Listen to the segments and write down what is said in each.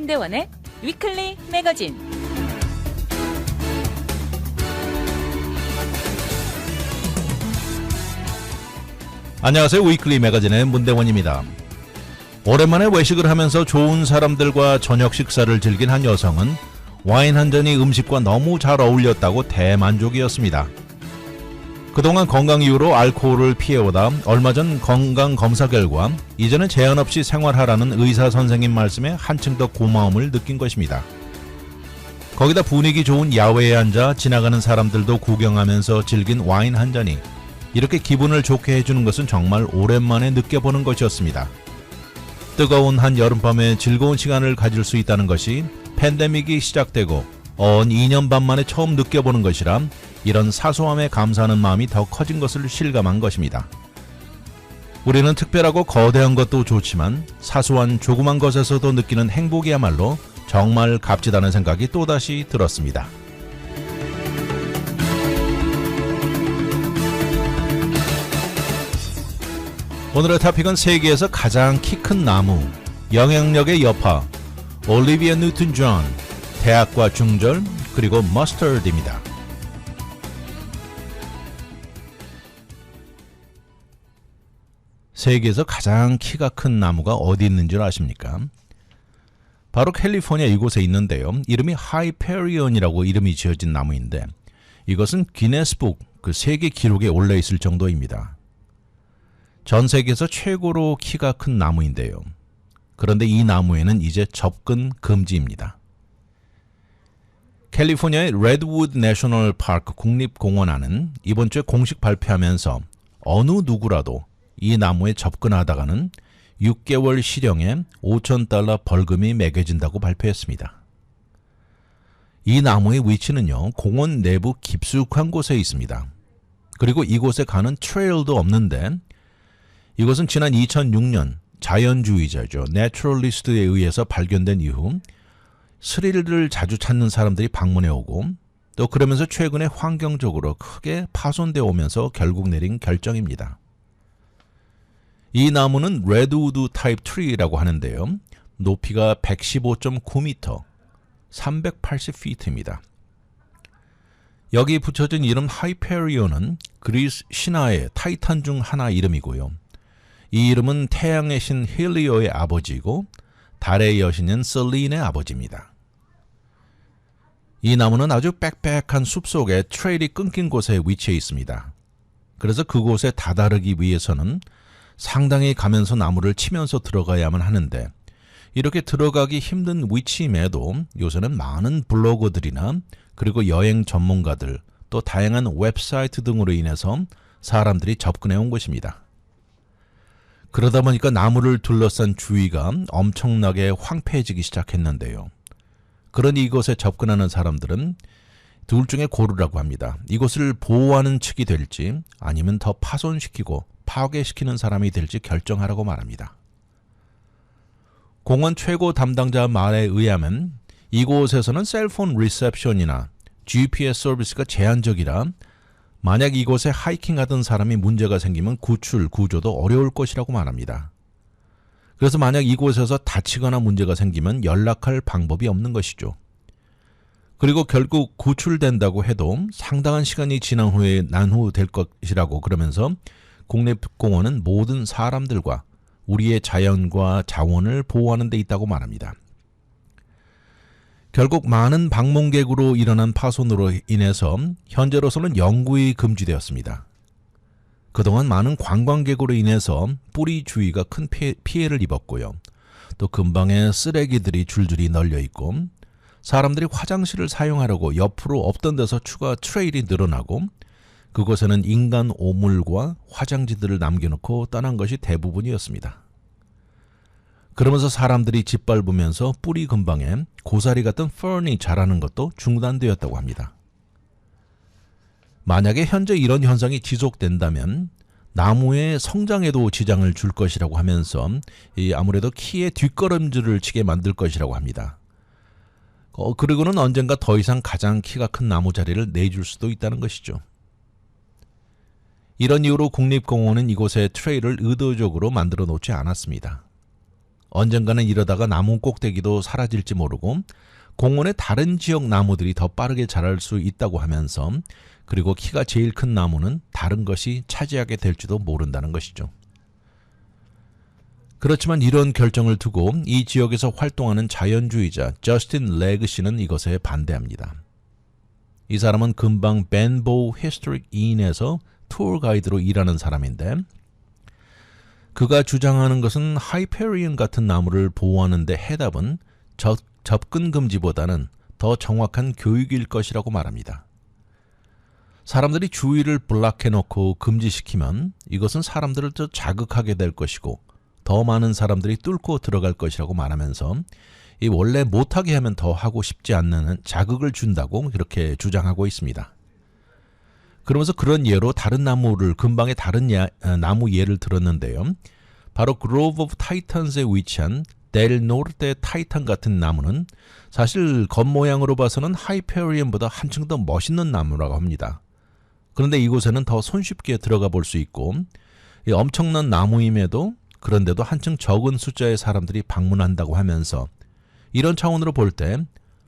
문대원의 위클리 매거진. 안녕하세요. 위클리 매거진의 문대원입니다. 오랜만에 외식을 하면서 좋은 사람들과 저녁 식사를 즐긴 한 여성은 와인 한 잔이 음식과 너무 잘 어울렸다고 대만족이었습니다. 그동안 건강 이유로 알코올을 피해오다 얼마 전 건강 검사 결과 이제는 제한 없이 생활하라는 의사 선생님 말씀에 한층 더 고마움을 느낀 것입니다. 거기다 분위기 좋은 야외에 앉아 지나가는 사람들도 구경하면서 즐긴 와인 한 잔이 이렇게 기분을 좋게 해주는 것은 정말 오랜만에 느껴보는 것이었습니다. 뜨거운 한 여름밤에 즐거운 시간을 가질 수 있다는 것이 팬데믹이 시작되고 2년 반 만에 처음 느껴보는 것이라 이런 사소함에 감사하는 마음이 더 커진 것을 실감한 것입니다. 우리는 특별하고 거대한 것도 좋지만 사소한 조그만 것에서도 느끼는 행복이야말로 정말 값지다는 생각이 또다시 들었습니다. 오늘의 토픽은 세계에서 가장 키 큰 나무, 영향력의 여파, 올리비아 뉴튼 존, 대학과 중절, 그리고 머스터드입니다. 세계에서 가장 키가 큰 나무가 어디 있는 줄 아십니까? 바로 캘리포니아 이곳에 있는데요. 이름이 하이페리온이라고 이름이 지어진 나무인데 이것은 기네스북 세계 기록에 올려 있을 정도입니다. 전 세계에서 최고로 키가 큰 나무인데요. 그런데 이 나무에는 이제 접근 금지입니다. 캘리포니아의 레드우드 내셔널 파크 국립공원안은 이번 주에 공식 발표하면서 어느 누구라도 이 나무에 접근하다가는 6개월 실형에 $5,000 벌금이 매겨진다고 발표했습니다. 이 나무의 위치는요, 공원 내부 깊숙한 곳에 있습니다. 그리고 이곳에 가는 트레일도 없는데 이것은 지난 2006년 자연주의자죠. 내추럴리스트에 의해서 발견된 이후 스릴을 자주 찾는 사람들이 방문해 오고 또 그러면서 최근에 환경적으로 크게 파손되어 오면서 결국 내린 결정입니다. 이 나무는 레드우드 타입 트리라고 하는데요. 높이가 115.9m, 380피트입니다. 여기 붙여진 이름 하이페리온은 그리스 신화의 타이탄 중 하나 이름이고요. 이 이름은 태양의 신 힐리오의 아버지이고 달의 여신인 셀린의 아버지입니다. 이 나무는 아주 빽빽한 숲속에 트레일이 끊긴 곳에 위치해 있습니다. 그래서 그곳에 다다르기 위해서는 상당히 가면서 나무를 치면서 들어가야만 하는데 이렇게 들어가기 힘든 위치임에도 요새는 많은 블로거들이나 그리고 여행 전문가들 또 다양한 웹사이트 등으로 인해서 사람들이 접근해 온 것입니다. 그러다 보니까 나무를 둘러싼 주위가 엄청나게 황폐해지기 시작했는데요. 그런 이곳에 접근하는 사람들은 둘 중에 고르라고 합니다. 이곳을 보호하는 측이 될지 아니면 더 파손시키고 파괴시키는 사람이 될지 결정하라고 말합니다. 공원 최고 담당자 말에 의하면 이곳에서는 셀폰 리셉션이나 GPS 서비스가 제한적이라 만약 이곳에 하이킹하던 사람이 문제가 생기면 구출, 구조도 어려울 것이라고 말합니다. 그래서 만약 이곳에서 다치거나 문제가 생기면 연락할 방법이 없는 것이죠. 그리고 결국 구출된다고 해도 상당한 시간이 지난 후에 난후될 것이라고 그러면서 국립공원은 모든 사람들과 우리의 자연과 자원을 보호하는 데 있다고 말합니다. 결국 많은 방문객으로 일어난 파손으로 인해서 현재로서는 영구히 금지되었습니다. 그동안 많은 관광객으로 인해서 뿌리 주위가 큰 피해를 입었고요. 또 근방에 쓰레기들이 줄줄이 널려 있고 사람들이 화장실을 사용하려고 옆으로 없던 데서 추가 트레일이 늘어나고 그곳에는 인간 오물과 화장지들을 남겨놓고 떠난 것이 대부분이었습니다. 그러면서 사람들이 짓밟으면서 뿌리 근방에 고사리 같은 펀이 자라는 것도 중단되었다고 합니다. 만약에 현재 이런 현상이 지속된다면 나무의 성장에도 지장을 줄 것이라고 하면서 아무래도 키에 뒷걸음질을 치게 만들 것이라고 합니다. 그리고는 언젠가 더 이상 가장 키가 큰 나무 자리를 내줄 수도 있다는 것이죠. 이런 이유로 국립공원은 이곳에 트레일을 의도적으로 만들어 놓지 않았습니다. 언젠가는 이러다가 나무 꼭대기도 사라질지 모르고 공원의 다른 지역 나무들이 더 빠르게 자랄 수 있다고 하면서 그리고 키가 제일 큰 나무는 다른 것이 차지하게 될지도 모른다는 것이죠. 그렇지만 이런 결정을 두고 이 지역에서 활동하는 자연주의자 저스틴 레그 씨는 이것에 반대합니다. 이 사람은 근방 벤보 히스토릭 인에서 투어 가이드로 일하는 사람인데 그가 주장하는 것은 하이페리언 같은 나무를 보호하는 데 해답은 접근 금지보다는 더 정확한 교육일 것이라고 말합니다. 사람들이 주위를 블락해놓고 금지시키면 이것은 사람들을 더 자극하게 될 것이고 더 많은 사람들이 뚫고 들어갈 것이라고 말하면서 이 원래 못하게 하면 더 하고 싶지 않는 자극을 준다고 그렇게 주장하고 있습니다. 그러면서 그런 예로 다른 나무를 근방의 다른 나무 예를 들었는데요. 바로 그로브 오브 타이탄스에 위치한 델 노르테 타이탄 같은 나무는 사실 겉모양으로 봐서는 하이페리언보다 한층 더 멋있는 나무라고 합니다. 그런데 이곳에는 더 손쉽게 들어가 볼 수 있고 이 엄청난 나무임에도 그런데도 한층 적은 숫자의 사람들이 방문한다고 하면서 이런 차원으로 볼 때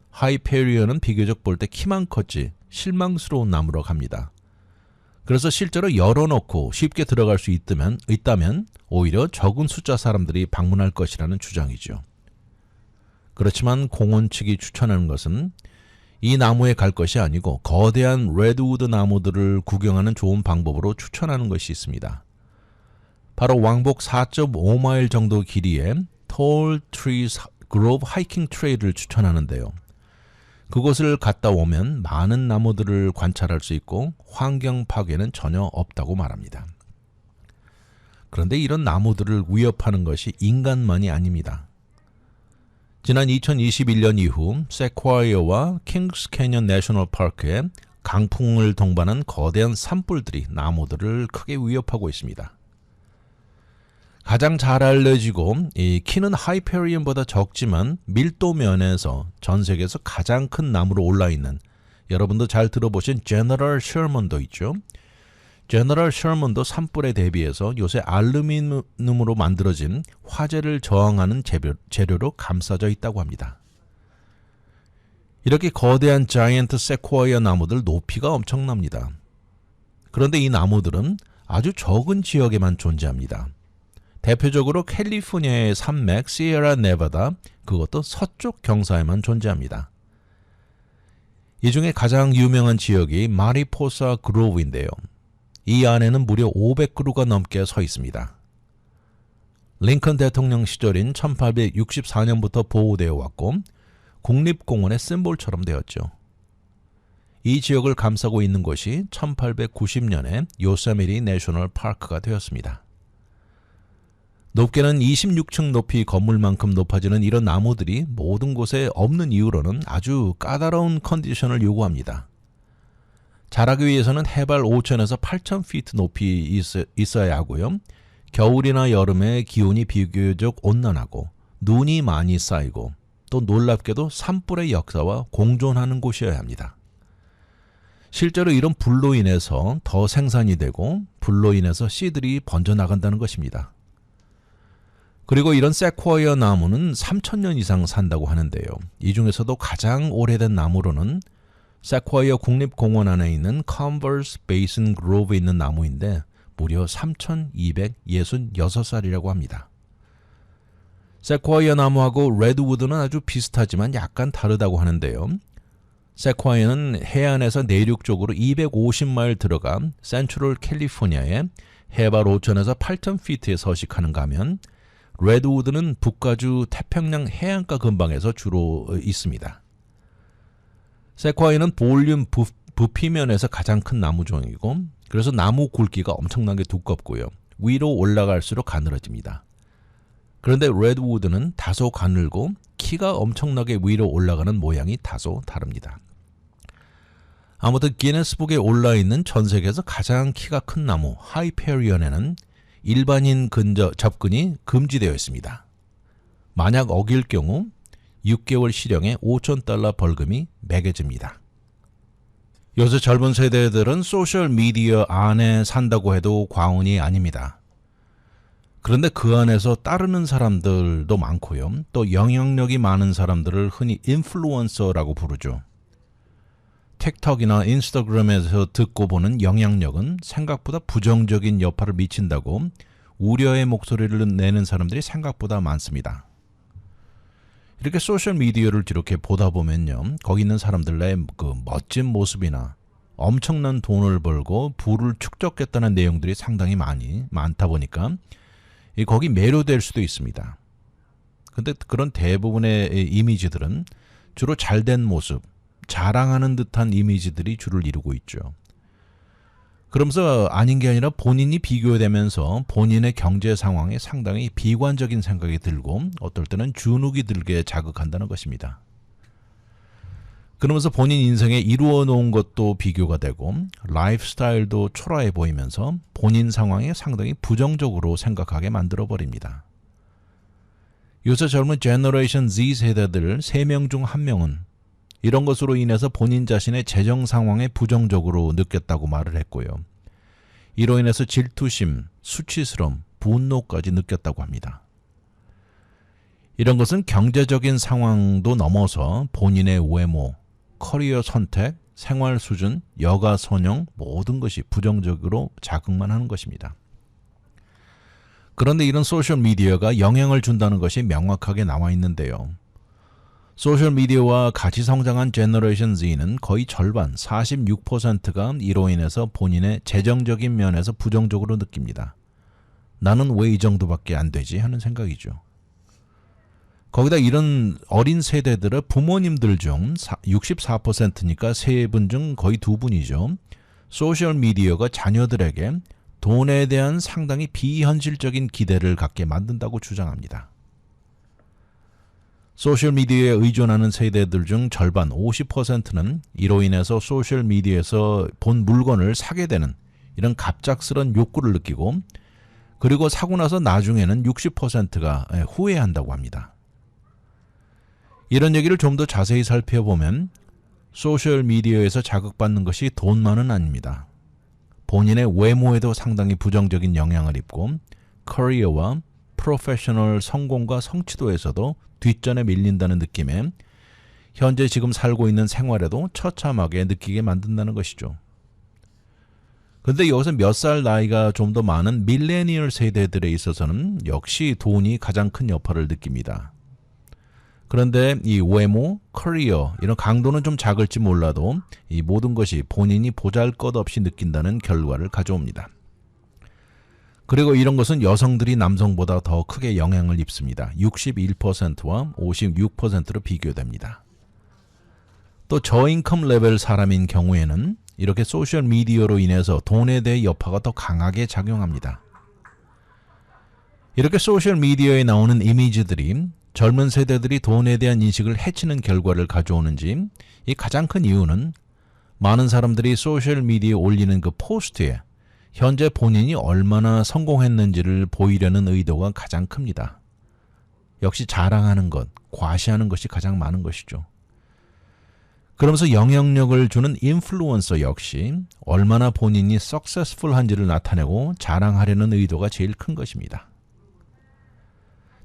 하이페리언은 비교적 볼 때 키만 컸지 실망스러운 나무로 갑니다. 그래서 실제로 열어놓고 쉽게 들어갈 수 있다면 오히려 적은 숫자 사람들이 방문할 것이라는 주장이죠. 그렇지만 공원 측이 추천하는 것은 이 나무에 갈 것이 아니고 거대한 레드우드 나무들을 구경하는 좋은 방법으로 추천하는 것이 있습니다. 바로 왕복 4.5마일 정도 길이의 Tall Trees Grove 하이킹 트레일을 추천하는데요. 그곳을 갔다 오면 많은 나무들을 관찰할 수 있고 환경 파괴는 전혀 없다고 말합니다. 그런데 이런 나무들을 위협하는 것이 인간만이 아닙니다. 지난 2021년 이후 세콰이어와 킹스 캐년 내셔널 파크에 강풍을 동반한 거대한 산불들이 나무들을 크게 위협하고 있습니다. 가장 잘 알려지고 이 키는 하이페리언보다 적지만 밀도 면에서 전 세계에서 가장 큰 나무로 올라있는 여러분도 잘 들어보신 제너럴 셔먼도 있죠. 제너럴 셔먼도 산불에 대비해서 요새 알루미늄으로 만들어진 화재를 저항하는 재료로 감싸져 있다고 합니다. 이렇게 거대한 자이언트 세코이아 나무들 높이가 엄청납니다. 그런데 이 나무들은 아주 적은 지역에만 존재합니다. 대표적으로 캘리포니아의 산맥 시에라 네바다, 그것도 서쪽 경사에만 존재합니다. 이 중에 가장 유명한 지역이 마리포사 그로브인데요. 이 안에는 무려 500그루가 넘게 서 있습니다. 링컨 대통령 시절인 1864년부터 보호되어 왔고 국립공원의 심볼처럼 되었죠. 이 지역을 감싸고 있는 곳이 1890년에 요세미티 내셔널 파크가 되었습니다. 높게는 26층 높이 건물만큼 높아지는 이런 나무들이 모든 곳에 없는 이유로는 아주 까다로운 컨디션을 요구합니다. 자라기 위해서는 해발 5,000에서 8,000피트 높이 있어야 하고요. 겨울이나 여름에 기온이 비교적 온난하고 눈이 많이 쌓이고 또 놀랍게도 산불의 역사와 공존하는 곳이어야 합니다. 실제로 이런 불로 인해서 더 생산이 되고 불로 인해서 씨들이 번져나간다는 것입니다. 그리고 이런 세코이아 나무는 3,000년 이상 산다고 하는데요. 이 중에서도 가장 오래된 나무로는 세코이아 국립공원 안에 있는 컨버스 베이슨 그로브에 있는 나무인데 무려 3,266살이라고 합니다. 세코이아 나무하고 레드우드는 아주 비슷하지만 약간 다르다고 하는데요. 세코이아는 해안에서 내륙 쪽으로 250마일 들어가 센트럴 캘리포니아에 해발 5,000에서 8,000피트에 서식하는가 하면 레드우드는 북가주 태평양 해안가 근방에서 주로 있습니다. 세콰이는 볼륨 부피면에서 가장 큰 나무종이고 그래서 나무 굵기가 엄청나게 두껍고요. 위로 올라갈수록 가늘어집니다. 그런데 레드우드는 다소 가늘고 키가 엄청나게 위로 올라가는 모양이 다소 다릅니다. 아무튼 기네스북에 올라있는 전 세계에서 가장 키가 큰 나무 하이페리언에는 일반인 접근이 금지되어 있습니다. 만약 어길 경우 6개월 실형에 $5,000 벌금이 매겨집니다. 요새 젊은 세대들은 소셜미디어 안에 산다고 해도 과언이 아닙니다. 그런데 그 안에서 따르는 사람들도 많고요. 또 영향력이 많은 사람들을 흔히 인플루언서라고 부르죠. 틱톡이나 인스타그램에서 듣고 보는 영향력은 생각보다 부정적인 여파를 미친다고 우려의 목소리를 내는 사람들이 생각보다 많습니다. 이렇게 소셜미디어를 이렇게 보다 보면요. 거기 있는 사람들의 그 멋진 모습이나 엄청난 돈을 벌고 부를 축적했다는 내용들이 상당히 많다 보니까 거기 매료될 수도 있습니다. 근데 그런 대부분의 이미지들은 주로 잘된 모습, 자랑하는 듯한 이미지들이 주를 이루고 있죠. 그러면서 아닌 게 아니라 본인이 비교되면서 본인의 경제 상황에 상당히 비관적인 생각이 들고 어떨 때는 주눅이 들게 자극한다는 것입니다. 그러면서 본인 인생에 이루어 놓은 것도 비교가 되고 라이프스타일도 초라해 보이면서 본인 상황에 상당히 부정적으로 생각하게 만들어버립니다. 요새 젊은 제너레이션 Z 세대들 3명 중 1명은 이런 것으로 인해서 본인 자신의 재정 상황에 부정적으로 느꼈다고 말을 했고요. 이로 인해서 질투심, 수치스러움, 분노까지 느꼈다고 합니다. 이런 것은 경제적인 상황도 넘어서 본인의 외모, 커리어 선택, 생활 수준, 여가 선영 모든 것이 부정적으로 자극만 하는 것입니다. 그런데 이런 소셜미디어가 영향을 준다는 것이 명확하게 나와 있는데요. 소셜미디어와 같이 성장한 제너레이션 Z는 거의 절반, 46%가 이로 인해서 본인의 재정적인 면에서 부정적으로 느낍니다. 나는 왜 이 정도밖에 안 되지 하는 생각이죠. 거기다 이런 어린 세대들의 부모님들 중 64%니까 3분 중 거의 2분이죠. 소셜미디어가 자녀들에게 돈에 대한 상당히 비현실적인 기대를 갖게 만든다고 주장합니다. 소셜미디어에 의존하는 세대들 중 절반 50%는 이로 인해서 소셜미디어에서 본 물건을 사게 되는 이런 갑작스런 욕구를 느끼고 그리고 사고 나서 나중에는 60%가 후회한다고 합니다. 이런 얘기를 좀 더 자세히 살펴보면 소셜미디어에서 자극받는 것이 돈만은 아닙니다. 본인의 외모에도 상당히 부정적인 영향을 입고 커리어와 프로페셔널 성공과 성취도에서도 뒷전에 밀린다는 느낌에 현재 지금 살고 있는 생활에도 처참하게 느끼게 만든다는 것이죠. 그런데 여기서 몇 살 나이가 좀 더 많은 밀레니얼 세대들에 있어서는 역시 돈이 가장 큰 여파를 느낍니다. 그런데 이 외모, 커리어 이런 강도는 좀 작을지 몰라도 이 모든 것이 본인이 보잘것없이 느낀다는 결과를 가져옵니다. 그리고 이런 것은 여성들이 남성보다 더 크게 영향을 입습니다. 61%와 56%로 비교됩니다. 또 저인컴 레벨 사람인 경우에는 이렇게 소셜미디어로 인해서 돈에 대해 여파가 더 강하게 작용합니다. 이렇게 소셜미디어에 나오는 이미지들이 젊은 세대들이 돈에 대한 인식을 해치는 결과를 가져오는지 이 가장 큰 이유는 많은 사람들이 소셜미디어에 올리는 그 포스트에 현재 본인이 얼마나 성공했는지를 보이려는 의도가 가장 큽니다. 역시 자랑하는 것, 과시하는 것이 가장 많은 것이죠. 그러면서 영향력을 주는 인플루언서 역시 얼마나 본인이 successful한지를 나타내고 자랑하려는 의도가 제일 큰 것입니다.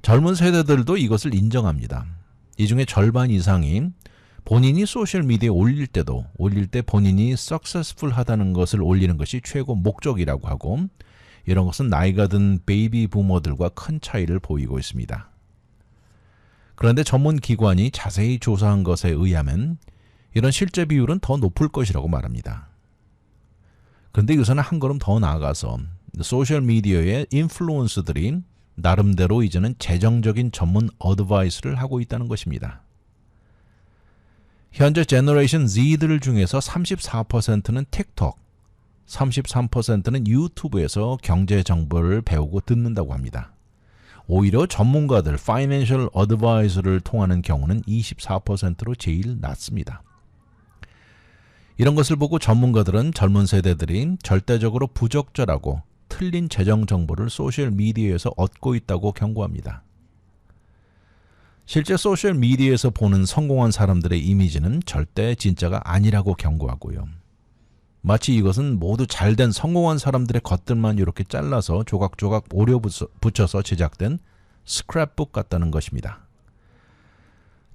젊은 세대들도 이것을 인정합니다. 이 중에 절반 이상이 본인이 소셜미디어에 올릴 때 본인이 successful하다는 것을 올리는 것이 최고 목적이라고 하고 이런 것은 나이가 든 베이비 부모들과 큰 차이를 보이고 있습니다. 그런데 전문 기관이 자세히 조사한 것에 의하면 이런 실제 비율은 더 높을 것이라고 말합니다. 그런데 여기서는 한 걸음 더 나아가서 소셜미디어의 인플루언서들이 나름대로 이제는 재정적인 전문 어드바이스를 하고 있다는 것입니다. 현재 제너레이션 Z들 중에서 34%는 틱톡, 33%는 유튜브에서 경제 정보를 배우고 듣는다고 합니다. 오히려 전문가들, 파이낸셜 어드바이저를 통하는 경우는 24%로 제일 낮습니다. 이런 것을 보고 전문가들은 젊은 세대들이 절대적으로 부적절하고 틀린 재정 정보를 소셜미디어에서 얻고 있다고 경고합니다. 실제 소셜미디어에서 보는 성공한 사람들의 이미지는 절대 진짜가 아니라고 경고하고요. 마치 이것은 모두 잘된 성공한 사람들의 것들만 이렇게 잘라서 조각조각 오려 붙여서 제작된 스크랩북 같다는 것입니다.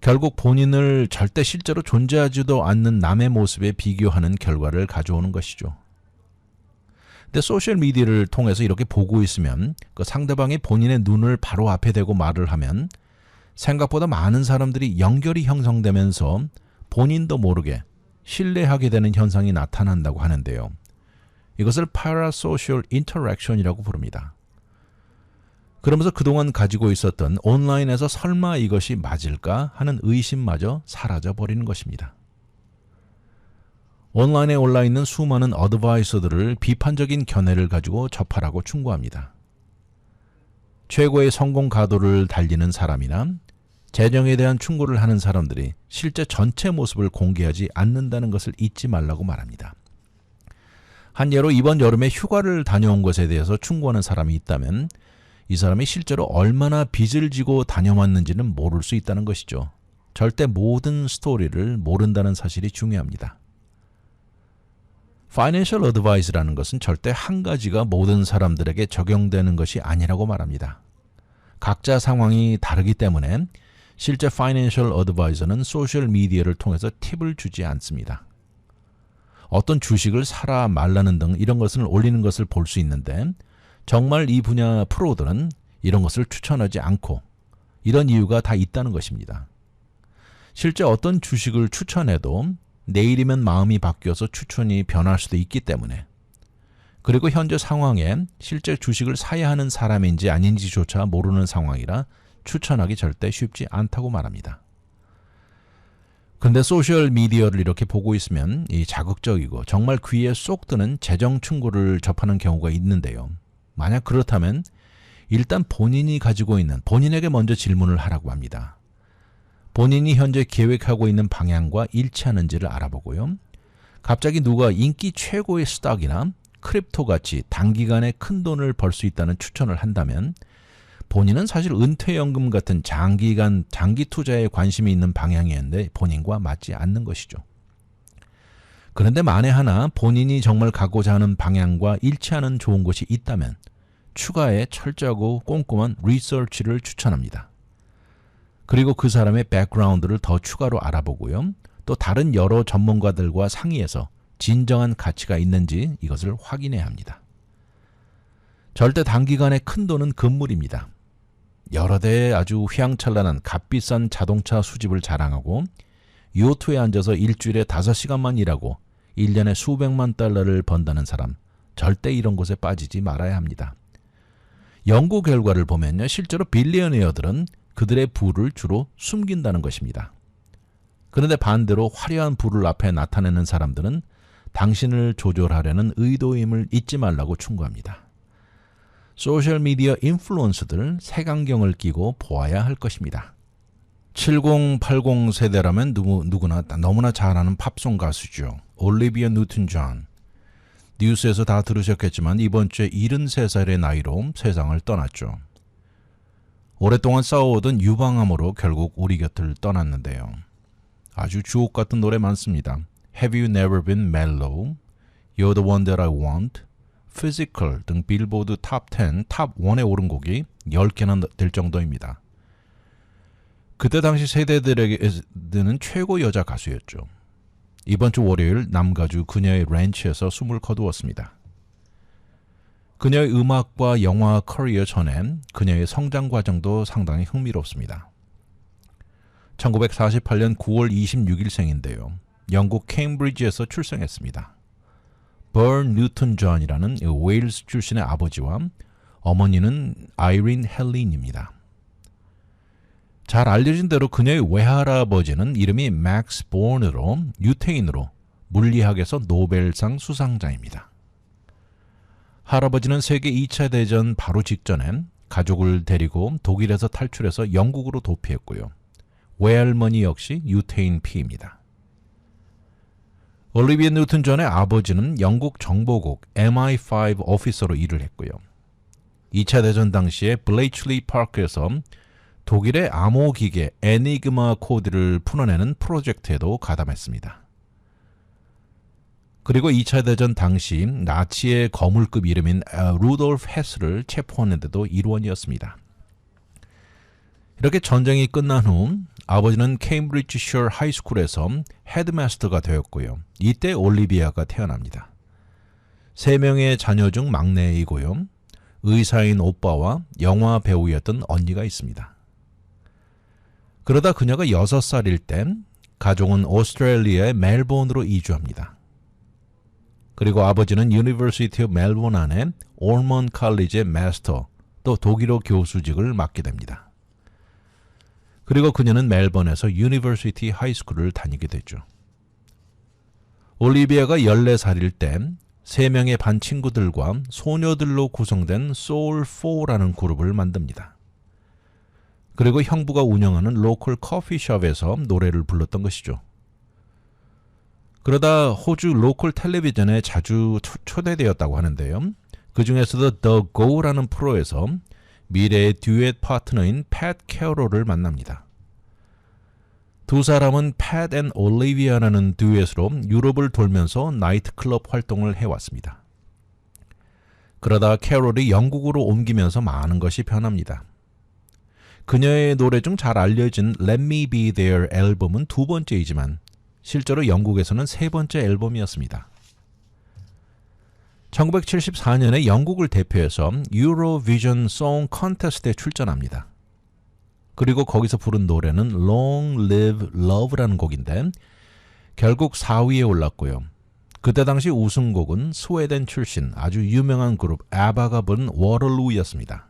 결국 본인을 절대 실제로 존재하지도 않는 남의 모습에 비교하는 결과를 가져오는 것이죠. 근데 소셜미디어를 통해서 이렇게 보고 있으면 그 상대방이 본인의 눈을 바로 앞에 대고 말을 하면 생각보다 많은 사람들이 연결이 형성되면서 본인도 모르게 신뢰하게 되는 현상이 나타난다고 하는데요. 이것을 parasocial interaction이라고 부릅니다. 그러면서 그동안 가지고 있었던 온라인에서 설마 이것이 맞을까 하는 의심마저 사라져버리는 것입니다. 온라인에 올라있는 수많은 어드바이서들을 비판적인 견해를 가지고 접하라고 충고합니다. 최고의 성공 가도를 달리는 사람이나 재정에 대한 충고를 하는 사람들이 실제 전체 모습을 공개하지 않는다는 것을 잊지 말라고 말합니다. 한 예로 이번 여름에 휴가를 다녀온 것에 대해서 충고하는 사람이 있다면 이 사람이 실제로 얼마나 빚을 지고 다녀왔는지는 모를 수 있다는 것이죠. 절대 모든 스토리를 모른다는 사실이 중요합니다. Financial Advice라는 것은 절대 한 가지가 모든 사람들에게 적용되는 것이 아니라고 말합니다. 각자 상황이 다르기 때문에 실제 Financial Advisor는 소셜미디어를 통해서 팁을 주지 않습니다. 어떤 주식을 사라 말라는 등 이런 것을 올리는 것을 볼 수 있는데 정말 이 분야 프로들은 이런 것을 추천하지 않고 이런 이유가 다 있다는 것입니다. 실제 어떤 주식을 추천해도 내일이면 마음이 바뀌어서 추천이 변할 수도 있기 때문에 그리고 현재 상황에 실제 주식을 사야 하는 사람인지 아닌지조차 모르는 상황이라 추천하기 절대 쉽지 않다고 말합니다. 그런데 소셜미디어를 이렇게 보고 있으면 이 자극적이고 정말 귀에 쏙 드는 재정 충고를 접하는 경우가 있는데요. 만약 그렇다면 일단 본인이 가지고 있는 본인에게 먼저 질문을 하라고 합니다. 본인이 현재 계획하고 있는 방향과 일치하는지를 알아보고요. 갑자기 누가 인기 최고의 스탁이나 크립토같이 단기간에 큰 돈을 벌 수 있다는 추천을 한다면 본인은 사실 은퇴연금 같은 장기 투자에 관심이 있는 방향이었는데 본인과 맞지 않는 것이죠. 그런데 만에 하나 본인이 정말 가고자 하는 방향과 일치하는 좋은 것이 있다면 추가에 철저하고 꼼꼼한 리서치를 추천합니다. 그리고 그 사람의 백그라운드를 더 추가로 알아보고요. 또 다른 여러 전문가들과 상의해서 진정한 가치가 있는지 이것을 확인해야 합니다. 절대 단기간에 큰 돈은 금물입니다. 여러 대의 아주 휘황찬란한 값비싼 자동차 수집을 자랑하고 요트에 앉아서 일주일에 5시간만 일하고 1년에 수백만 달러를 번다는 사람, 절대 이런 곳에 빠지지 말아야 합니다. 연구 결과를 보면요, 실제로 빌리어니어들은 그들의 부를 주로 숨긴다는 것입니다. 그런데 반대로 화려한 부를 앞에 나타내는 사람들은 당신을 조절하려는 의도임을 잊지 말라고 충고합니다. 소셜미디어 인플루언서들 색안경을 끼고 보아야 할 것입니다. 70, 80 세대라면 누구나 너무나 잘 아는 팝송 가수죠. 올리비아 뉴튼 존. 뉴스에서 다 들으셨겠지만 이번 주에 73살의 나이로 세상을 떠났죠. 오랫동안 싸워오던 유방암으로 결국 우리 곁을 떠났는데요. 아주 주옥 같은 노래 많습니다. Have You Never Been Mellow, You're the One That I Want, Physical 등 빌보드 탑 10, 탑 1에 오른 곡이 10개나 될 정도입니다. 그때 당시 세대들에게는 최고 여자 가수였죠. 이번 주 월요일 남가주 그녀의 랜치에서 숨을 거두었습니다. 그녀의 음악과 영화 커리어 전에 그녀의 성장 과정도 상당히 흥미롭습니다. 1948년 9월 26일생인데요. 영국 케임브리지에서 출생했습니다. 벌 뉴튼 존이라는 웨일스 출신의 아버지와 어머니는 아이린 헬린입니다. 잘 알려진 대로 그녀의 외할아버지는 이름이 맥스 본으로 유태인으로 물리학에서 노벨상 수상자입니다. 할아버지는 세계 2차 대전 바로 직전엔 가족을 데리고 독일에서 탈출해서 영국으로 도피했고요. 외할머니 역시 유태인 피입니다. 올리비아 뉴튼 존의 아버지는 영국 정보국 MI5 오피서로 일을 했고요. 2차 대전 당시에 블레이чл리 파크에서 독일의 암호기계 에니그마 코드를 풀어내는 프로젝트에도 가담했습니다. 그리고 2차 대전 당시 나치의 거물급 이름인 루돌프 헤스를 체포하는 데도 일원이었습니다. 이렇게 전쟁이 끝난 후 아버지는 케임브리지셔 하이스쿨에서 헤드마스터가 되었고요. 이때 올리비아가 태어납니다. 3명의 자녀 중 막내이고요. 의사인 오빠와 영화 배우였던 언니가 있습니다. 그러다 그녀가 6살일 때 가족은 오스트레일리아의 멜본으로 이주합니다. 그리고 아버지는 유니버시티 오브 멜본 안에 올먼 칼리지의 마스터 또 독일어 교수직을 맡게 됩니다. 그리고 그녀는 멜번에서 유니버시티 하이스쿨을 다니게 되죠. 올리비아가 14살일 때 3명의 반 친구들과 소녀들로 구성된 소울4라는 그룹을 만듭니다. 그리고 형부가 운영하는 로컬 커피숍에서 노래를 불렀던 것이죠. 그러다 호주 로컬 텔레비전에 자주 초대되었다고 하는데요. 그 중에서도 The Go라는 프로에서 미래의 듀엣 파트너인 팻 캐롤을 만납니다. 두 사람은 팻 앤 올리비아라는 듀엣으로 유럽을 돌면서 나이트클럽 활동을 해왔습니다. 그러다 캐롤이 영국으로 옮기면서 많은 것이 변합니다. 그녀의 노래 중 잘 알려진 Let Me Be There 앨범은 2번째이지만 실제로 영국에서는 3번째 앨범이었습니다. 1974년에 영국을 대표해서 유로비전 송 컨테스트에 출전합니다. 그리고 거기서 부른 노래는 Long Live Love라는 곡인데 결국 4위에 올랐고요. 그때 당시 우승곡은 스웨덴 출신 아주 유명한 그룹 아바가 부른 Waterloo였습니다.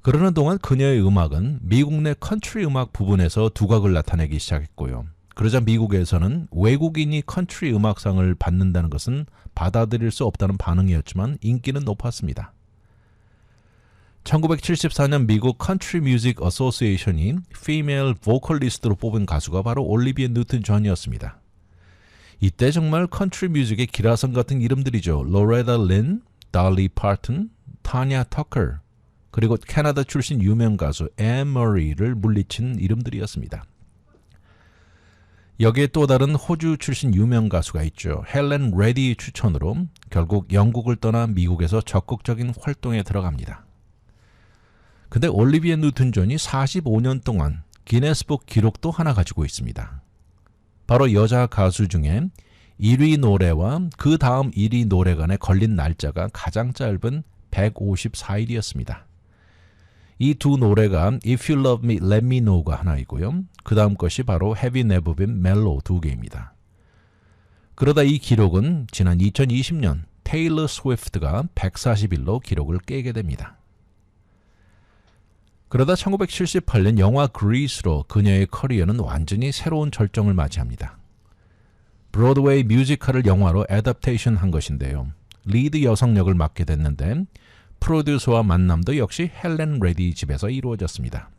그러는 동안 그녀의 음악은 미국 내 컨트리 음악 부분에서 두각을 나타내기 시작했고요. 그러자 미국에서는 외국인이 컨트리 음악상을 받는다는 것은 받아들일 수 없다는 반응이었지만 인기는 높았습니다. 1974년 미국 컨트리 뮤직 어소시에이션이 피메일 보컬리스트로 뽑은 가수가 바로 올리비아 뉴튼 존이었습니다. 이때 정말 컨트리 뮤직의 기라성 같은 이름들이죠. 로레타 린, 달리 파튼, 타냐 터커, 그리고 캐나다 출신 유명 가수 앤 머리를 물리친 이름들이었습니다. 여기에 또 다른 호주 출신 유명 가수가 있죠. 헬렌 레디 추천으로 결국 영국을 떠나 미국에서 적극적인 활동에 들어갑니다. 근데 올리비아 뉴튼 존이 45년 동안 기네스북 기록도 하나 가지고 있습니다. 바로 여자 가수 중에 1위 노래와 그 다음 1위 노래 간에 걸린 날짜가 가장 짧은 154일이었습니다. 이 두 노래가 If You Love Me, Let Me Know가 하나이고요. 그 다음 것이 바로 Have You Never Been Mellow 2개입니다. 그러다 이 기록은 지난 2020년 테일러 스위프트가 140일로 기록을 깨게 됩니다. 그러다 1978년 영화 그리스로 그녀의 커리어는 완전히 새로운 절정을 맞이합니다. 브로드웨이 뮤지컬을 영화로 애답테이션 한 것인데요. 리드 여성 역을 맡게 됐는데 프로듀서와 만남도 역시 헬렌 레디 집에서 이루어졌습니다.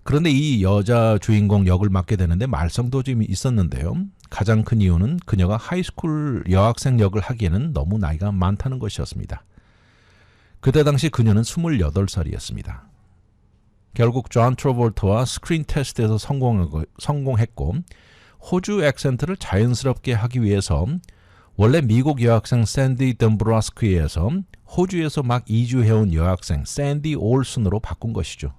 그런데 이 여자 주인공 역을 맡게 되는데 말썽도 좀 있었는데요. 가장 큰 이유는 그녀가 하이스쿨 여학생 역을 하기에는 너무 나이가 많다는 것이었습니다. 그때 당시 그녀는 28살이었습니다. 결국 존 트래볼타와 스크린 테스트에서 성공했고 호주 액센트를 자연스럽게 하기 위해서 원래 미국 여학생 샌디 덤브라스키에서 호주에서 막 이주해온 여학생 샌디 올슨으로 바꾼 것이죠.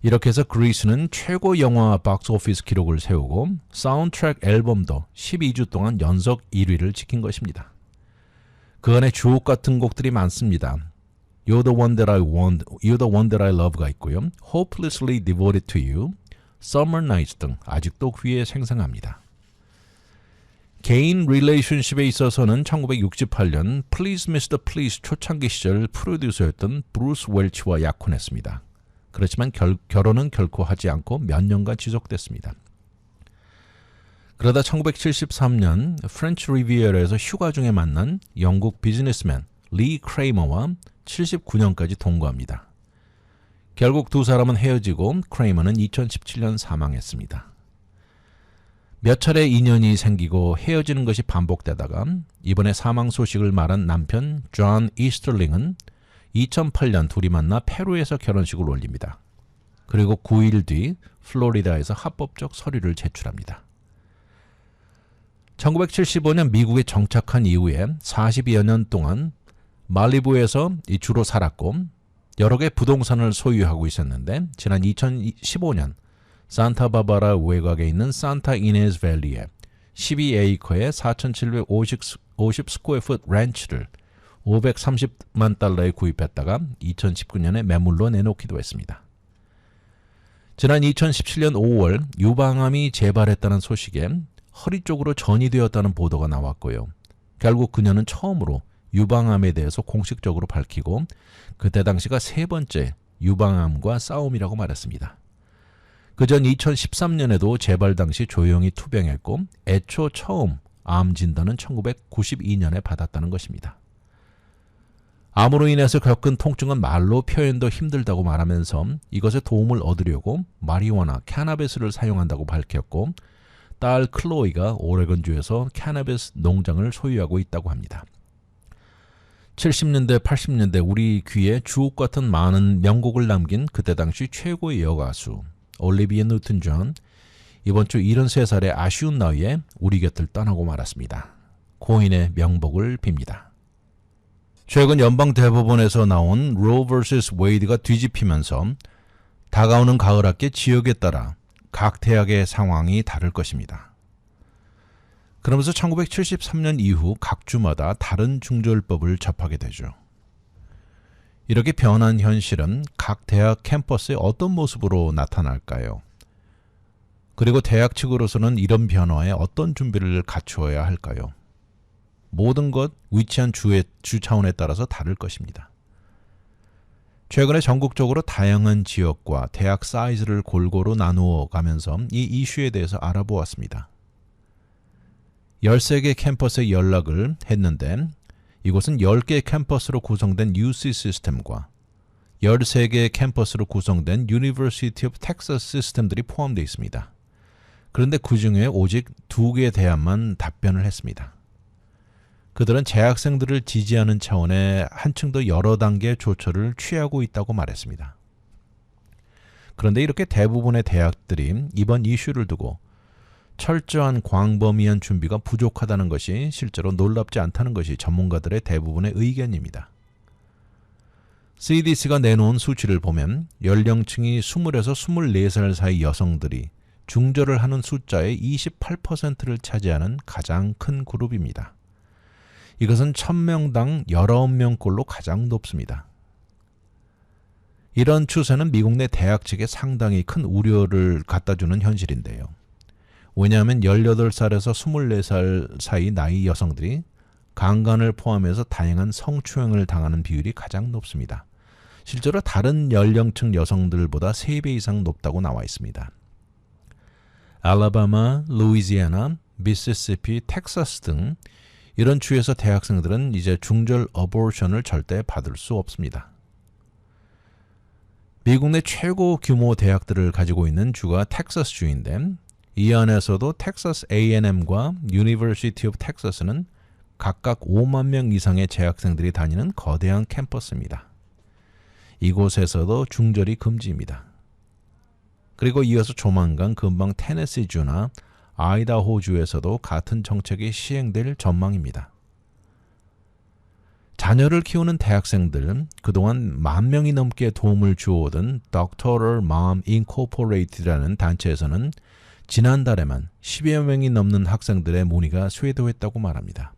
이렇게 해서 그리스는 최고 영화 박스오피스 기록을 세우고 사운드트랙 앨범도 12주 동안 연속 1위를 지킨 것입니다. 그 안에 주옥 같은 곡들이 많습니다. You're the one that I want, You're the one that I love가 있고요. Hopelessly devoted to you, Summer Nights 등 아직도 귀에 생생합니다. 개인 릴레이션십에 있어서는 1968년 Please Mr. Please 초창기 시절 프로듀서였던 브루스 웰치와 약혼했습니다. 그렇지만 결혼은 결코 하지 않고 몇 년간 지속됐습니다. 그러다 1973년 프렌치 리비에라에서 휴가 중에 만난 영국 비즈니스맨 리 크레이머와 79년까지 동거합니다. 결국 두 사람은 헤어지고 크레이머는 2017년 사망했습니다. 몇 차례 인연이 생기고 헤어지는 것이 반복되다가 이번에 사망 소식을 말한 남편 존 이스터링은 2008년 둘이 만나 페루에서 결혼식을 올립니다. 그리고 9일 뒤 플로리다에서 합법적 서류를 제출합니다. 1975년 미국에 정착한 이후에 40여 년 동안 말리부에서 주로 살았고 여러 개 부동산을 소유하고 있었는데 지난 2015년 산타바바라 외곽에 있는 산타 이네즈 밸리에 12에이커의 4,750 스퀘어풋 랜치를 530만 달러에 구입했다가 2019년에 매물로 내놓기도 했습니다. 지난 2017년 5월 유방암이 재발했다는 소식에 허리 쪽으로 전이되었다는 보도가 나왔고요. 결국 그녀는 처음으로 유방암에 대해서 공식적으로 밝히고 그때 당시가 세 번째 유방암과 싸움이라고 말했습니다. 그전 2013년에도 재발 당시 조용히 투병했고 애초 처음 암 진단은 1992년에 받았다는 것입니다. 암으로 인해서 겪은 통증은 말로 표현도 힘들다고 말하면서 이것에 도움을 얻으려고 마리화나 캐나비스를 사용한다고 밝혔고 딸 클로이가 오레곤주에서 캐나비스 농장을 소유하고 있다고 합니다. 70년대, 80년대 우리 귀에 주옥 같은 많은 명곡을 남긴 그때 당시 최고의 여가수 올리비아 뉴튼 존 이번 주 73살의 아쉬운 나이에 우리 곁을 떠나고 말았습니다. 고인의 명복을 빕니다. 최근 연방대법원에서 나온 로 vs 웨이드가 뒤집히면서 다가오는 가을 학기 지역에 따라 각 대학의 상황이 다를 것입니다. 그러면서 1973년 이후 각 주마다 다른 중절법을 접하게 되죠. 이렇게 변한 현실은 각 대학 캠퍼스에 어떤 모습으로 나타날까요? 그리고 대학 측으로서는 이런 변화에 어떤 준비를 갖추어야 할까요? 모든 것 위치한 주 차원에 따라서 다를 것입니다. 최근에 전국적으로 다양한 지역과 대학 사이즈를 골고루 나누어 가면서 이 이슈에 대해서 알아보았습니다. 13개 캠퍼스에 연락을 했는데 이곳은 10개 캠퍼스로 구성된 UC 시스템과 13개 캠퍼스로 구성된 University of Texas 시스템들이 포함되어 있습니다. 그런데 그 중에 오직 2개의 대학만 답변을 했습니다. 그들은 재학생들을 지지하는 차원의 한층 더 여러 단계의 조처를 취하고 있다고 말했습니다. 그런데 이렇게 대부분의 대학들이 이번 이슈를 두고 철저한 광범위한 준비가 부족하다는 것이 실제로 놀랍지 않다는 것이 전문가들의 대부분의 의견입니다. CDC가 내놓은 수치를 보면 연령층이 20에서 24살 사이 여성들이 중절을 하는 숫자의 28%를 차지하는 가장 큰 그룹입니다. 이것은 1000명당 19명꼴로 가장 높습니다. 이런 추세는 미국 내 대학 측에 상당히 큰 우려를 갖다주는 현실인데요. 왜냐하면 18살에서 24살 사이 나이 여성들이 강간을 포함해서 다양한 성추행을 당하는 비율이 가장 높습니다. 실제로 다른 연령층 여성들보다 3배 이상 높다고 나와 있습니다. 알라바마, 루이지애나, 미시시피, 텍사스 등 이런 주에서 대학생들은 이제 중절 어보션을 절대 받을 수 없습니다. 미국 내 최고 규모 대학들을 가지고 있는 주가 텍사스 주인데 이 안에서도 텍사스 A&M과 University of Texas는 각각 5만 명 이상의 재학생들이 다니는 거대한 캠퍼스입니다. 이곳에서도 중절이 금지입니다. 그리고 이어서 조만간 금방 테네시주나 아이다호주에서도 같은 정책이 시행될 전망입니다. 자녀를 키우는 대학생들은 그동안 10,000명이 넘게 도움을 주어오던 Doctoral Mom Incorporated라는 단체에서는 지난달에만 10여 명이 넘는 학생들의 문의가 쇄도했다고 말합니다.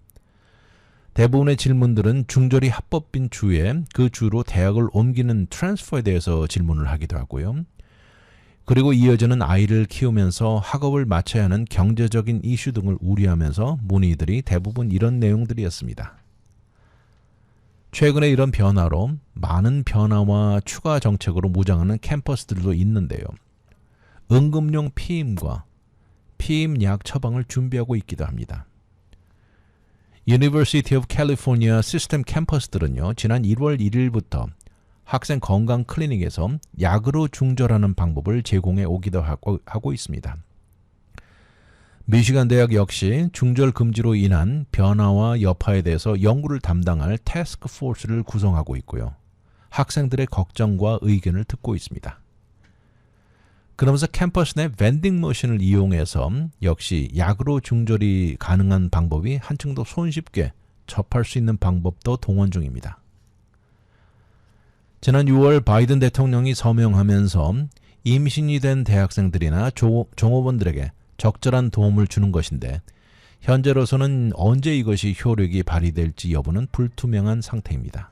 대부분의 질문들은 중절이 합법인 주에 그 주로 대학을 옮기는 트랜스퍼에 대해서 질문을 하기도 하고요. 그리고 이어지는 아이를 키우면서 학업을 마쳐야 하는 경제적인 이슈 등을 우려하면서 문의들이 대부분 이런 내용들이었습니다. 최근에 이런 변화로 많은 변화와 추가 정책으로 무장하는 캠퍼스들도 있는데요. 응급용 피임과 피임약 처방을 준비하고 있기도 합니다. University of California 시스템 캠퍼스들은요, 지난 1월 1일부터 학생 건강 클리닉에서 약으로 중절하는 방법을 제공해 오기도 하고 있습니다. 미시간 대학 역시 중절 금지로 인한 변화와 여파에 대해서 연구를 담당할 태스크 포스를 구성하고 있고요. 학생들의 걱정과 의견을 듣고 있습니다. 그러면서 캠퍼스 내 vending머신을 이용해서 역시 약으로 중절이 가능한 방법이 한층 더 손쉽게 접할 수 있는 방법도 동원 중입니다. 지난 6월 바이든 대통령이 서명하면서 임신이 된 대학생들이나 종업원들에게 적절한 도움을 주는 것인데 현재로서는 언제 이것이 효력이 발휘될지 여부는 불투명한 상태입니다.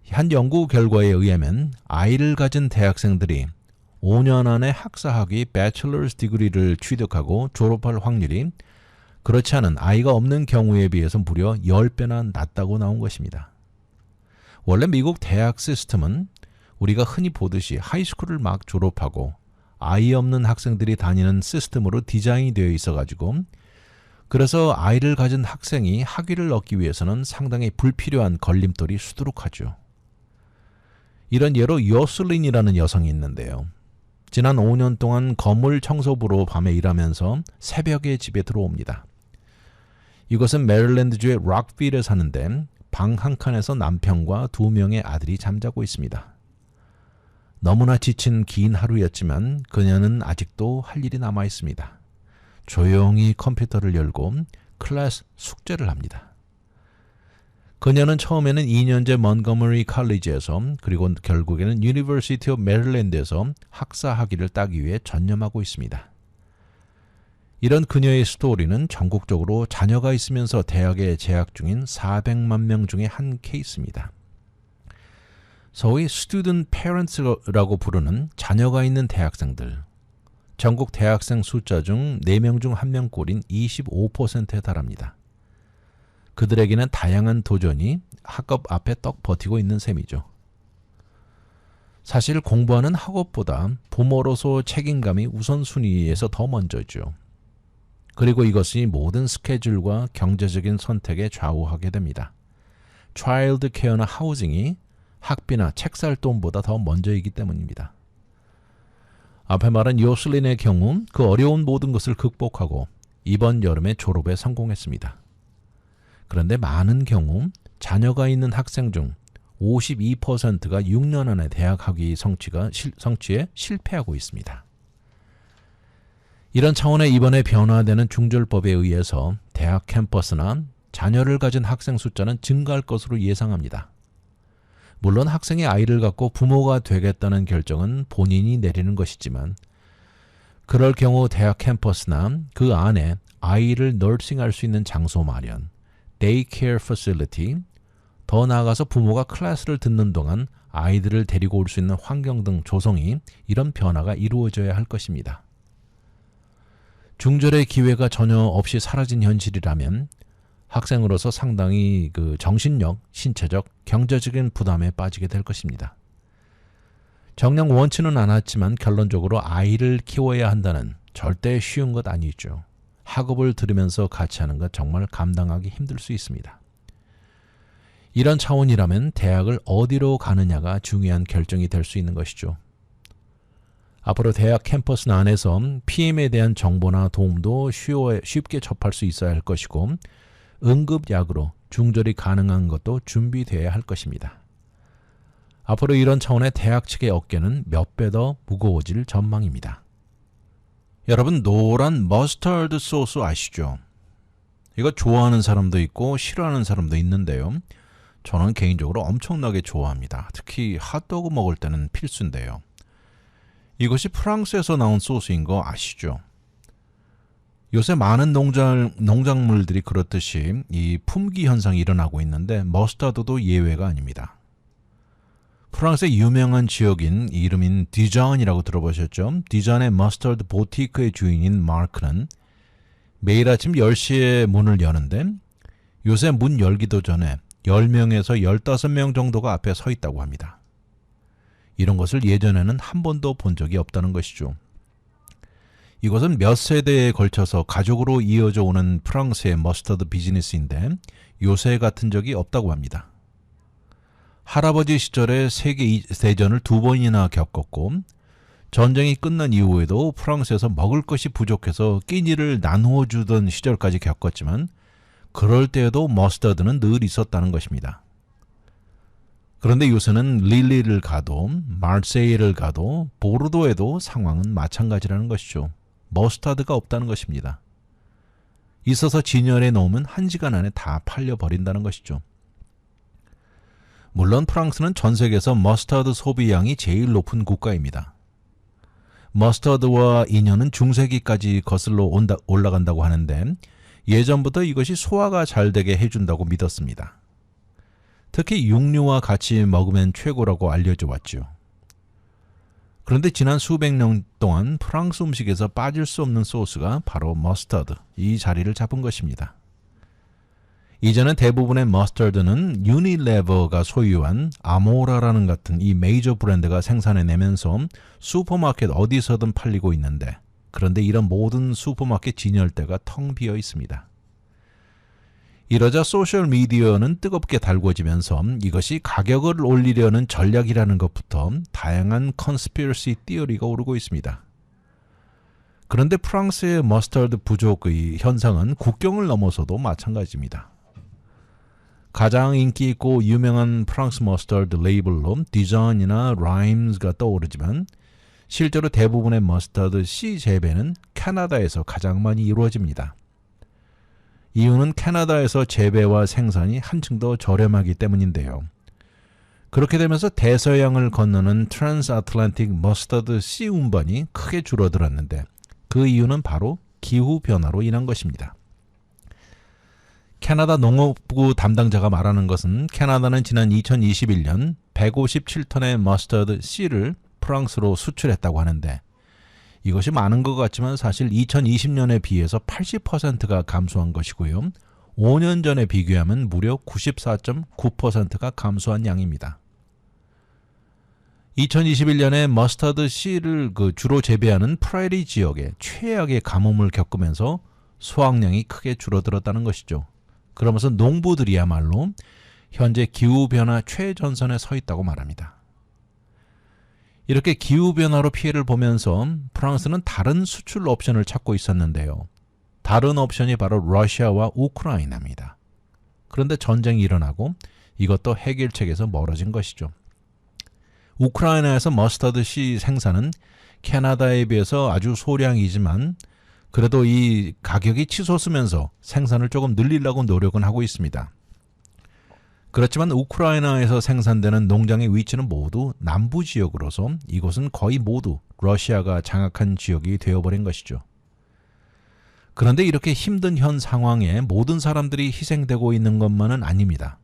한 연구 결과에 의하면 아이를 가진 대학생들이 5년 안에 학사학위 Bachelor's Degree를 취득하고 졸업할 확률이 그렇지 않은 아이가 없는 경우에 비해서 무려 10배나 낮다고 나온 것입니다. 원래 미국 대학 시스템은 우리가 흔히 보듯이 하이스쿨을 막 졸업하고 아이 없는 학생들이 다니는 시스템으로 디자인이 되어 있어가지고 그래서 아이를 가진 학생이 학위를 얻기 위해서는 상당히 불필요한 걸림돌이 수두룩하죠. 이런 예로 요슬린이라는 여성이 있는데요. 지난 5년 동안 건물 청소부로 밤에 일하면서 새벽에 집에 들어옵니다. 이것은 메릴랜드주의 락빌에 사는데 방 한 칸에서 남편과 2명의 아들이 잠자고 있습니다. 너무나 지친 긴 하루였지만 그녀는 아직도 할 일이 남아 있습니다. 조용히 컴퓨터를 열고 클래스 숙제를 합니다. 그녀는 처음에는 2년제 먼거머리 칼리지에서 그리고 결국에는 유니버시티 오브 메릴랜드에서 학사 학위를 따기 위해 전념하고 있습니다. 이런 그녀의 스토리는 전국적으로 자녀가 있으면서 대학에 재학 중인 400만 명 중에 한 케이스입니다. 소위 student parents라고 부르는 자녀가 있는 대학생들. 전국 대학생 숫자 중 4명 중 1명 꼴인 25%에 달합니다. 그들에게는 다양한 도전이 학업 앞에 떡 버티고 있는 셈이죠. 사실 공부하는 학업보다 부모로서 책임감이 우선순위에서 더 먼저죠. 그리고 이것이 모든 스케줄과 경제적인 선택에 좌우하게 됩니다. 차일드 케어나 하우징이 학비나 책 살 돈보다 더 먼저이기 때문입니다. 앞에 말한 요슬린의 경우 그 어려운 모든 것을 극복하고 이번 여름에 졸업에 성공했습니다. 그런데 많은 경우 자녀가 있는 학생 중 52%가 6년 안에 대학 학위 성취에 실패하고 있습니다. 이런 차원의 이번에 변화되는 중졸법에 의해서 대학 캠퍼스나 자녀를 가진 학생 숫자는 증가할 것으로 예상합니다. 물론 학생이 아이를 갖고 부모가 되겠다는 결정은 본인이 내리는 것이지만 그럴 경우 대학 캠퍼스나 그 안에 아이를 널싱할 수 있는 장소 마련, 데이케어 패실리티, 더 나아가서 부모가 클래스를 듣는 동안 아이들을 데리고 올 수 있는 환경 등 조성이 이런 변화가 이루어져야 할 것입니다. 중졸의 기회가 전혀 없이 사라진 현실이라면 학생으로서 상당히 정신력, 신체적, 경제적인 부담에 빠지게 될 것입니다. 정녕 원치는 않았지만 결론적으로 아이를 키워야 한다는 절대 쉬운 것 아니죠. 학업을 들으면서 같이 하는 것 정말 감당하기 힘들 수 있습니다. 이런 차원이라면 대학을 어디로 가느냐가 중요한 결정이 될 수 있는 것이죠. 앞으로 대학 캠퍼스 안에서 PM에 대한 정보나 도움도 쉽게 접할 수 있어야 할 것이고 응급약으로 중절이 가능한 것도 준비되어야 할 것입니다. 앞으로 이런 차원의 대학 측의 어깨는 몇 배 더 무거워질 전망입니다. 여러분, 노란 머스타드 소스 아시죠? 이거 좋아하는 사람도 있고 싫어하는 사람도 있는데요. 저는 개인적으로 엄청나게 좋아합니다. 특히 핫도그 먹을 때는 필수인데요. 이것이 프랑스에서 나온 소스인 거 아시죠? 요새 많은 농작물들이 그렇듯이 이 품귀 현상이 일어나고 있는데 머스타드도 예외가 아닙니다. 프랑스의 유명한 지역인 이름인 디잔이라고 들어보셨죠? 디잔의 머스타드 보티크의 주인인 마크는 매일 아침 10시에 문을 여는데 요새 문 열기도 전에 10명에서 15명 정도가 앞에 서 있다고 합니다. 이런 것을 예전에는 한 번도 본 적이 없다는 것이죠. 이것은 몇 세대에 걸쳐서 가족으로 이어져 오는 프랑스의 머스타드 비즈니스인데 요새 같은 적이 없다고 합니다. 할아버지 시절에 세계대전을 2번이나 겪었고 전쟁이 끝난 이후에도 프랑스에서 먹을 것이 부족해서 끼니를 나누어 주던 시절까지 겪었지만 그럴 때에도 머스타드는 늘 있었다는 것입니다. 그런데 요새는 릴리를 가도 마르세이를 가도 보르도에도 상황은 마찬가지라는 것이죠. 머스타드가 없다는 것입니다. 있어서 진열해 놓으면 1시간 안에 다 팔려버린다는 것이죠. 물론 프랑스는 전 세계에서 머스타드 소비량이 제일 높은 국가입니다. 머스타드와 인연은 중세기까지 거슬러 올라간다고 하는데 예전부터 이것이 소화가 잘 되게 해준다고 믿었습니다. 특히 육류와 같이 먹으면 최고라고 알려져 왔죠. 그런데 지난 수백 년 동안 프랑스 음식에서 빠질 수 없는 소스가 바로 머스타드, 이 자리를 잡은 것입니다. 이제는 대부분의 머스타드는 유니레버가 소유한 아모라라는 같은 이 메이저 브랜드가 생산해내면서 슈퍼마켓 어디서든 팔리고 있는데, 그런데 이런 모든 슈퍼마켓 진열대가 텅 비어 있습니다. 이러자 소셜미디어는 뜨겁게 달궈지면서 이것이 가격을 올리려는 전략이라는 것부터 다양한 컨스피러시 티어리가 오르고 있습니다. 그런데 프랑스의 머스타드 부족의 현상은 국경을 넘어서도 마찬가지입니다. 가장 인기 있고 유명한 프랑스 머스타드 레이블로 디전이나 라임스가 떠오르지만 실제로 대부분의 머스타드 씨 재배는 캐나다에서 가장 많이 이루어집니다. 이유는 캐나다에서 재배와 생산이 한층 더 저렴하기 때문인데요. 그렇게 되면서 대서양을 건너는 트랜스아틀란틱 머스타드 씨 운반이 크게 줄어들었는데 그 이유는 바로 기후변화로 인한 것입니다. 캐나다 농업부 담당자가 말하는 것은 캐나다는 지난 2021년 157톤의 머스타드 씨를 프랑스로 수출했다고 하는데 이것이 많은 것 같지만 사실 2020년에 비해서 80%가 감소한 것이고요. 5년 전에 비교하면 무려 94.9%가 감소한 양입니다. 2021년에 머스타드 씨를 주로 재배하는 프라이리 지역에 최악의 가뭄을 겪으면서 수확량이 크게 줄어들었다는 것이죠. 그러면서 농부들이야말로 현재 기후변화 최전선에 서 있다고 말합니다. 이렇게 기후변화로 피해를 보면서 프랑스는 다른 수출 옵션을 찾고 있었는데요. 다른 옵션이 바로 러시아와 우크라이나입니다. 그런데 전쟁이 일어나고 이것도 해결책에서 멀어진 것이죠. 우크라이나에서 머스타드 씨 생산은 캐나다에 비해서 아주 소량이지만 그래도 이 가격이 치솟으면서 생산을 조금 늘리려고 노력은 하고 있습니다. 그렇지만 우크라이나에서 생산되는 농장의 위치는 모두 남부 지역으로서 이곳은 거의 모두 러시아가 장악한 지역이 되어버린 것이죠. 그런데 이렇게 힘든 현 상황에 모든 사람들이 희생되고 있는 것만은 아닙니다.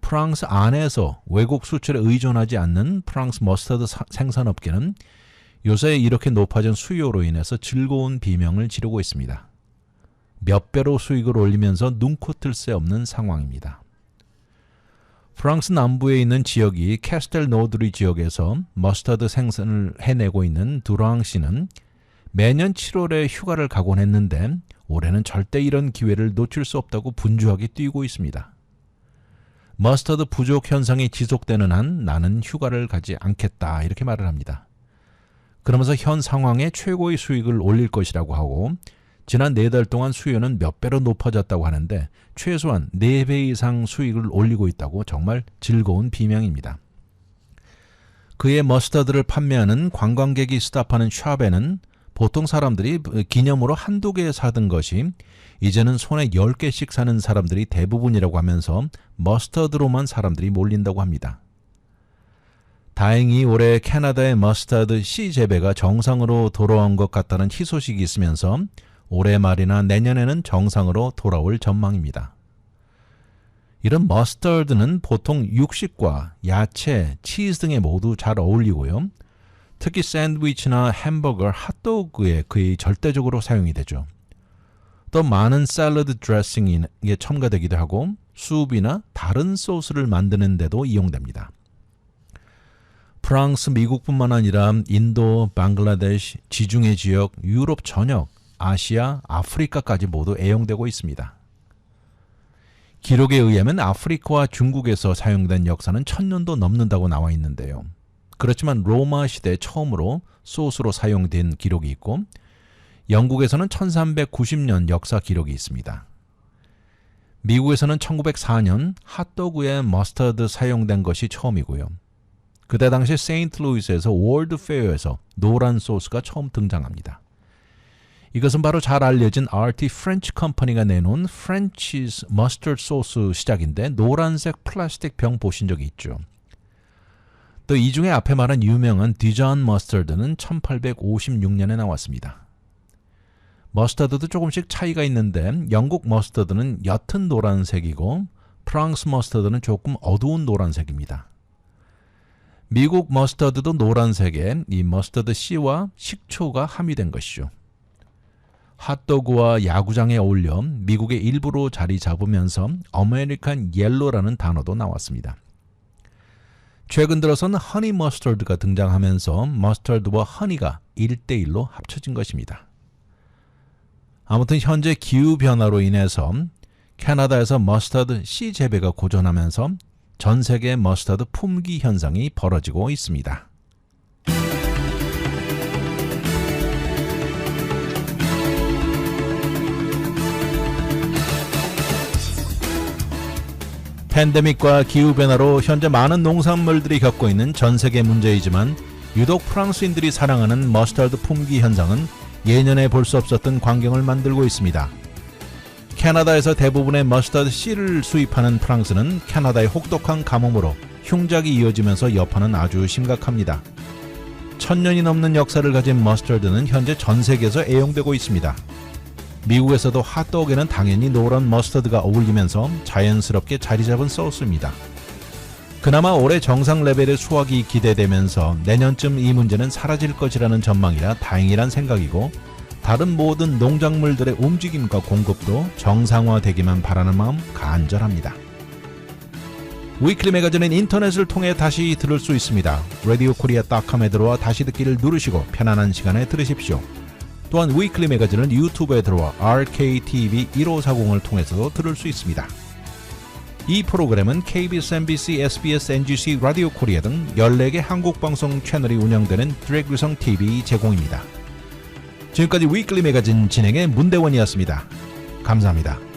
프랑스 안에서 외국 수출에 의존하지 않는 프랑스 머스타드 생산업계는 요새 이렇게 높아진 수요로 인해서 즐거운 비명을 지르고 있습니다. 몇 배로 수익을 올리면서 눈코 뜰 새 없는 상황입니다. 프랑스 남부에 있는 지역이 캐스텔 노드리 지역에서 머스타드 생산을 해내고 있는 두랑 씨는 매년 7월에 휴가를 가곤 했는데 올해는 절대 이런 기회를 놓칠 수 없다고 분주하게 뛰고 있습니다. 머스타드 부족 현상이 지속되는 한 나는 휴가를 가지 않겠다 이렇게 말을 합니다. 그러면서 현 상황에 최고의 수익을 올릴 것이라고 하고 지난 4달 동안 수요는 몇 배로 높아졌다고 하는데 최소한 4배 이상 수익을 올리고 있다고 정말 즐거운 비명입니다. 그의 머스타드를 판매하는 관광객이 스탑하는 샵에는 보통 사람들이 기념으로 한두 개 사던 것이 이제는 손에 10개씩 사는 사람들이 대부분이라고 하면서 머스타드로만 사람들이 몰린다고 합니다. 다행히 올해 캐나다의 머스타드 씨 재배가 정상으로 돌아온 것 같다는 희소식이 있으면서 올해 말이나 내년에는 정상으로 돌아올 전망입니다. 이런 머스타드는 보통 육식과 야채, 치즈 등에 모두 잘 어울리고요. 특히 샌드위치나 햄버거, 핫도그에 거의 절대적으로 사용이 되죠. 또 많은 샐러드 드레싱에 첨가되기도 하고 수프나 다른 소스를 만드는 데도 이용됩니다. 프랑스, 미국뿐만 아니라 인도, 방글라데시, 지중해 지역, 유럽 전역, 아시아, 아프리카까지 모두 애용되고 있습니다. 기록에 의하면 아프리카와 중국에서 사용된 역사는 1000년도 넘는다고 나와 있는데요. 그렇지만 로마 시대 처음으로 소스로 사용된 기록이 있고 영국에서는 1390년 역사 기록이 있습니다. 미국에서는 1904년 핫도그에 머스터드 사용된 것이 처음이고요. 그때 당시 세인트루이스에서 월드 페어에서 노란 소스가 처음 등장합니다. 이것은 바로 잘 알려진 RT 프렌치 컴퍼니가 내놓은 프렌치스 머스터드 소스 시작인데 노란색 플라스틱 병 보신 적이 있죠. 또 이 중에 앞에 말한 유명한 디전 머스터드는 1856년에 나왔습니다. 머스터드도 조금씩 차이가 있는데 영국 머스터드는 옅은 노란색이고 프랑스 머스터드는 조금 어두운 노란색입니다. 미국 머스터드도 노란색에 이 머스터드 씨와 식초가 함유된 것이죠. 핫도그와 야구장에 어울려 미국의 일부로 자리 잡으면서 아메리칸 옐로라는 단어도 나왔습니다. 최근 들어서는 허니 머스터드가 등장하면서 머스터드와 허니가 1대1로 합쳐진 것입니다. 아무튼 현재 기후변화로 인해서 캐나다에서 머스터드 씨 재배가 고전하면서 전 세계 머스터드 품귀 현상이 벌어지고 있습니다. 팬데믹과 기후변화로 현재 많은 농산물들이 겪고 있는 전 세계 문제이지만 유독 프랑스인들이 사랑하는 머스터드 품귀 현상은 예년에 볼 수 없었던 광경을 만들고 있습니다. 캐나다에서 대부분의 머스터드 씨를 수입하는 프랑스는 캐나다의 혹독한 가뭄으로 흉작이 이어지면서 여파는 아주 심각합니다. 1000년이 넘는 역사를 가진 머스터드는 현재 전 세계에서 애용되고 있습니다. 미국에서도 핫도그에는 당연히 노란 머스터드가 어울리면서 자연스럽게 자리 잡은 소스입니다. 그나마 올해 정상 레벨의 수확이 기대되면서 내년쯤 이 문제는 사라질 것이라는 전망이라 다행이란 생각이고 다른 모든 농작물들의 움직임과 공급도 정상화되기만 바라는 마음 간절합니다. 위클리 매거진은 인터넷을 통해 다시 들을 수 있습니다. radiokorea.com에 들어와 다시 듣기를 누르시고 편안한 시간에 들으십시오. 또한 위클리 매거진은 유튜브에 들어와 RKTV 1540을 통해서도 들을 수 있습니다. 이 프로그램은 KBS, MBC, SBS, NGC, 라디오 코리아 등 14개 한국방송 채널이 운영되는 드래그성 TV 제공입니다. 지금까지 위클리 매거진 진행의 문대원이었습니다. 감사합니다.